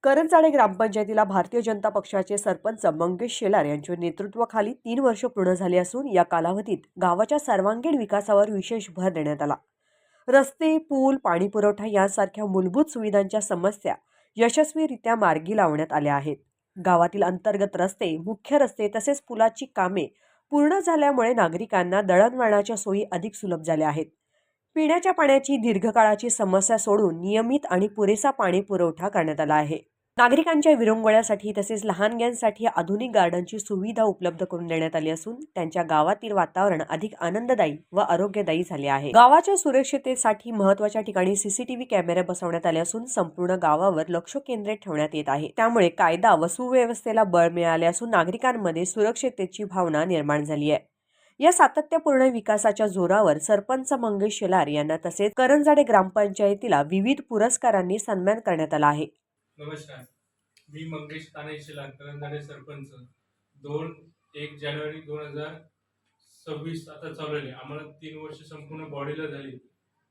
करंजाडे ग्रामपंचायतीला भारतीय जनता पक्षाचे सरपंच मंगेश शेलार यांच्या नेतृत्वाखाली 3 वर्ष पूर्ण झाली असून या कालावधीत गावाच्या सर्वांगीण विकासावर विशेष भर देण्यात आला। रस्ते, पूल, पाणी पुरवठा यांसारख्या मूलभूत सुविधांच्या समस्या यशस्वीरित्या मार्गी लावण्यात आल्या आहेत। गावातील अंतर्गत रस्ते, मुख्य रस्ते तसेच पुलाची कामे पूर्ण झाल्यामुळे नागरिकांना दळणवळणाच्या सोयी अधिक सुलभ झाल्या आहेत। पिण्याच्या पाण्याची दीर्घकाळाची समस्या सोडून नियमित आणि पुरेसा पाणी पुरवठा करण्यात आला आहे। नागरिकांच्या विरंगुळ्यासाठी तसेच लहानग्यांसाठी आधुनिक गार्डनची सुविधा उपलब्ध करून देण्यात आली असून त्यांच्या गावातील वातावरण अधिक आनंददायी व आरोग्यदायी झाले आहे। गावाच्या सुरक्षिततेसाठी महत्त्वाच्या ठिकाणी सीसीटीव्ही कॅमेरे बसवण्यात आले असून संपूर्ण गावावर लक्ष केंद्रित ठेवण्यात येत आहे। त्यामुळे कायदा व सुव्यवस्थेला बळ मिळाले असून नागरिकांमध्ये सुरक्षिततेची भावना निर्माण झाली आहे। या सातत्यपूर्ण विकासाच्या जोरावर सरपंच मंगेश शेलार यांना तसेच करंजाडे ग्रामपंचायतीला विविध पुरस्कारांनी सन्मान करण्यात आला आहे। नमस्कार, मी मंगेश तानाजी शेलार, करंजाडे सरपंच। 1 जानेवारी 2026 आता चालू आम्हाला 3 वर्ष संपूर्ण बॉडीला झाली।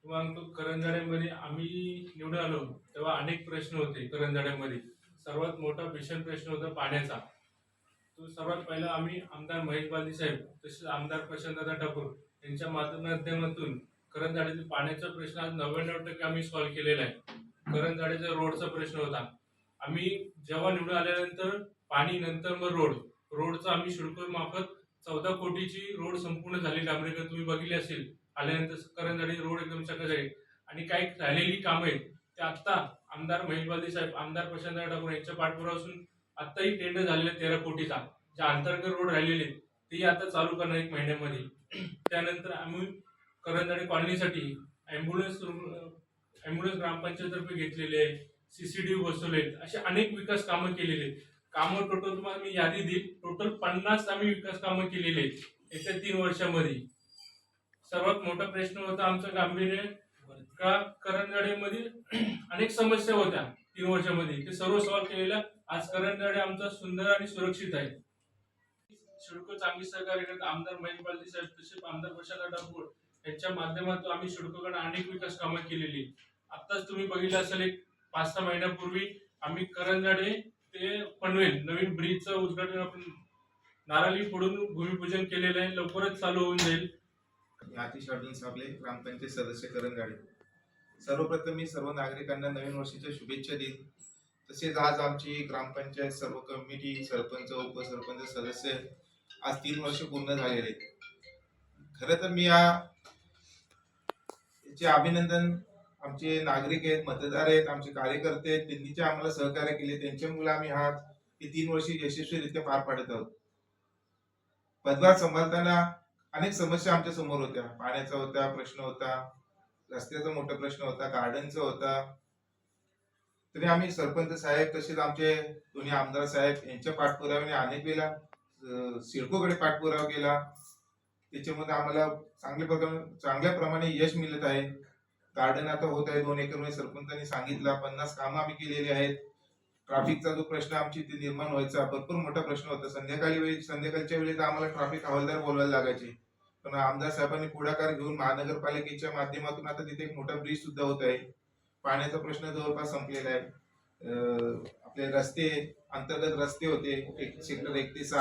मग तो करंजाड्यामध्ये आम्ही निवडून आलो तेव्हा अनेक प्रश्न होते। करंजाड्यामध्ये सर्वात मोठा भीषण प्रश्न होता पाण्याचा। तो सर्वात पहिला आम्ही आमदार महेश बालदी साहेब तसेच आमदार प्रशांतदादा ठाकूर यांच्या माध्यमातून करंजाड्यातील पाण्याचा प्रश्न आज 99% आम्ही सॉल्व्ह केलेला आहे। करंजाड्याचा रोडचा प्रश्न होता। आम्ही जेव्हा निवडून आल्यानंतर पाणी, नंतर मग रोडचा आम्ही शुल्क मार्फत 14 कोटीची रोड संपूर्ण झाली। डांबरीकरण तुम्ही बघितले असेल आल्यानंतर करंजाडी रोड एकदम चकाचक आहे। आणि काही राहिलेली कामं आहेत ते आता आमदार महेश बालदी साहेब, आमदार प्रशांतदादा ठाकूर यांच्या पाठपुरावापासून आताही टेंडर झालेला 13 कोटीचा, ज्या अंतर्गत रोड राहिलेले ते आता चालू करणार 1 महिन्यामध्ये। त्यानंतर आम्ही करंजाडी कॉलनीसाठी ॲम्ब्युलन्स ग्रामपंचायततर्फे घेतलेले आहे, सीसीटीव्ही बसवले, असे अनेक विकास कामं केलेले आहेत। कामं टोटल तुम्हाला मी यादी देईल, टोटल 50 आम्ही विकास कामं केलेले आहेत येत्या 3 वर्षामध्ये। सर्वात मोठा प्रश्न होता आमचा गांभीर्य का करंजाड्यामध्ये अनेक समस्या होत्या 3 वर्षामध्ये, ते सर्व सॉल्व्ह केलेल्या आज करंजाडे आमचा सुंदर आणि सुरक्षित आहे। शुल्क चांगली सहकार्य करत आमदार महेश बालदी साहेब तसेच आमदार प्रशांतदादा ठाकूर यांच्या माध्यमातून आम्ही शुल्ककडे अनेक विकास कामं केलेली। आताच तुम्ही बघितलं असेल 5-6 महिन्यापूर्वी आम्ही करंजाडे ते पनवेल नवीन ब्रिजचं उद्घाटन आपण नारळी फोडून भूमिपूजन केलेलं आहे, लवकरच चालू होऊन जाईल। आतिश ऑर्डिनन्स आपले ग्रामपंचायत सदस्य करंजाडे। सर्वप्रथम मी सर्व नागरिकांना नवीन वर्षाच्या शुभेच्छा देईन। तसेच आज आमची ग्रामपंचायत सर्व कमिटी, सरपंच, उपसरपंच, सदस्य आज 3 वर्ष पूर्ण झालेले आहेत। खरं तर मी याचे अभिनंदन आमचे नागरिक आहेत, मतदार आहेत, आमचे कार्यकर्ते आहेत, त्यांनी जे आम्हाला सहकार्य केले त्यांच्यामुळे आम्ही ही 3 वर्ष यशस्वीरित्या पार पाडत आहोत। पदभार सांभाळताना अनेक समस्या आमच्या समोर होत्या। पाण्याचा होता प्रश्न होता, रस्त्याचा मोठा प्रश्न होता, गार्डनचा होता। तरी आम्ही सरपंच साहेब तसेच आमचे दोन्ही आमदार साहेब यांच्या पाठपुराव्याने अनेक वेळा सिडकोकडे पाठपुरावा केला। त्याच्यामध्ये आम्हाला चांगल्या प्रमाणे यश मिळत आहे। गार्डन आता होत आहे 2 एकर मध्ये सरपंचांनी सांगितलं, 50 कामं आम्ही केलेली आहेत। ट्रॅफिकचा जो प्रश्न आमची ते निर्माण व्हायचा भरपूर मोठा प्रश्न होता। संध्याकाळच्या वेळी तर आम्हाला ट्रॅफिक हवालदार बोलवायला लागायचे, पण आमदार साहेबांनी पुढाकार घेऊन महानगरपालिकेच्या माध्यमातून आता तिथे एक मोठा ब्रिज सुद्धा होत आहे। पाण्याचा प्रश्न जवळपास संपलेला आहे। आपले रस्ते, अंतर्गत रस्ते होते सेक्टर 31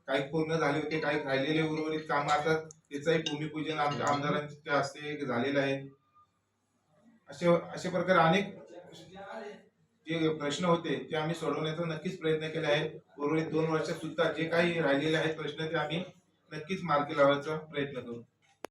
काही पूर्ण झाले होते, काही राहिलेले उर्वरित कामं आता त्याचंही भूमिपूजन आमच्या आमदारांच्या हस्ते झालेलं आहे। अशा प्रकारे अनेक जे प्रश्न होते ते आम्ही सोडवण्याचा नक्कीच प्रयत्न केला आहे। उर्वरित 2 वर्षात सुद्धा जे काही राहिलेले आहेत प्रश्न ते आम्ही नक्कीच मार्गी लावायचा प्रयत्न करू।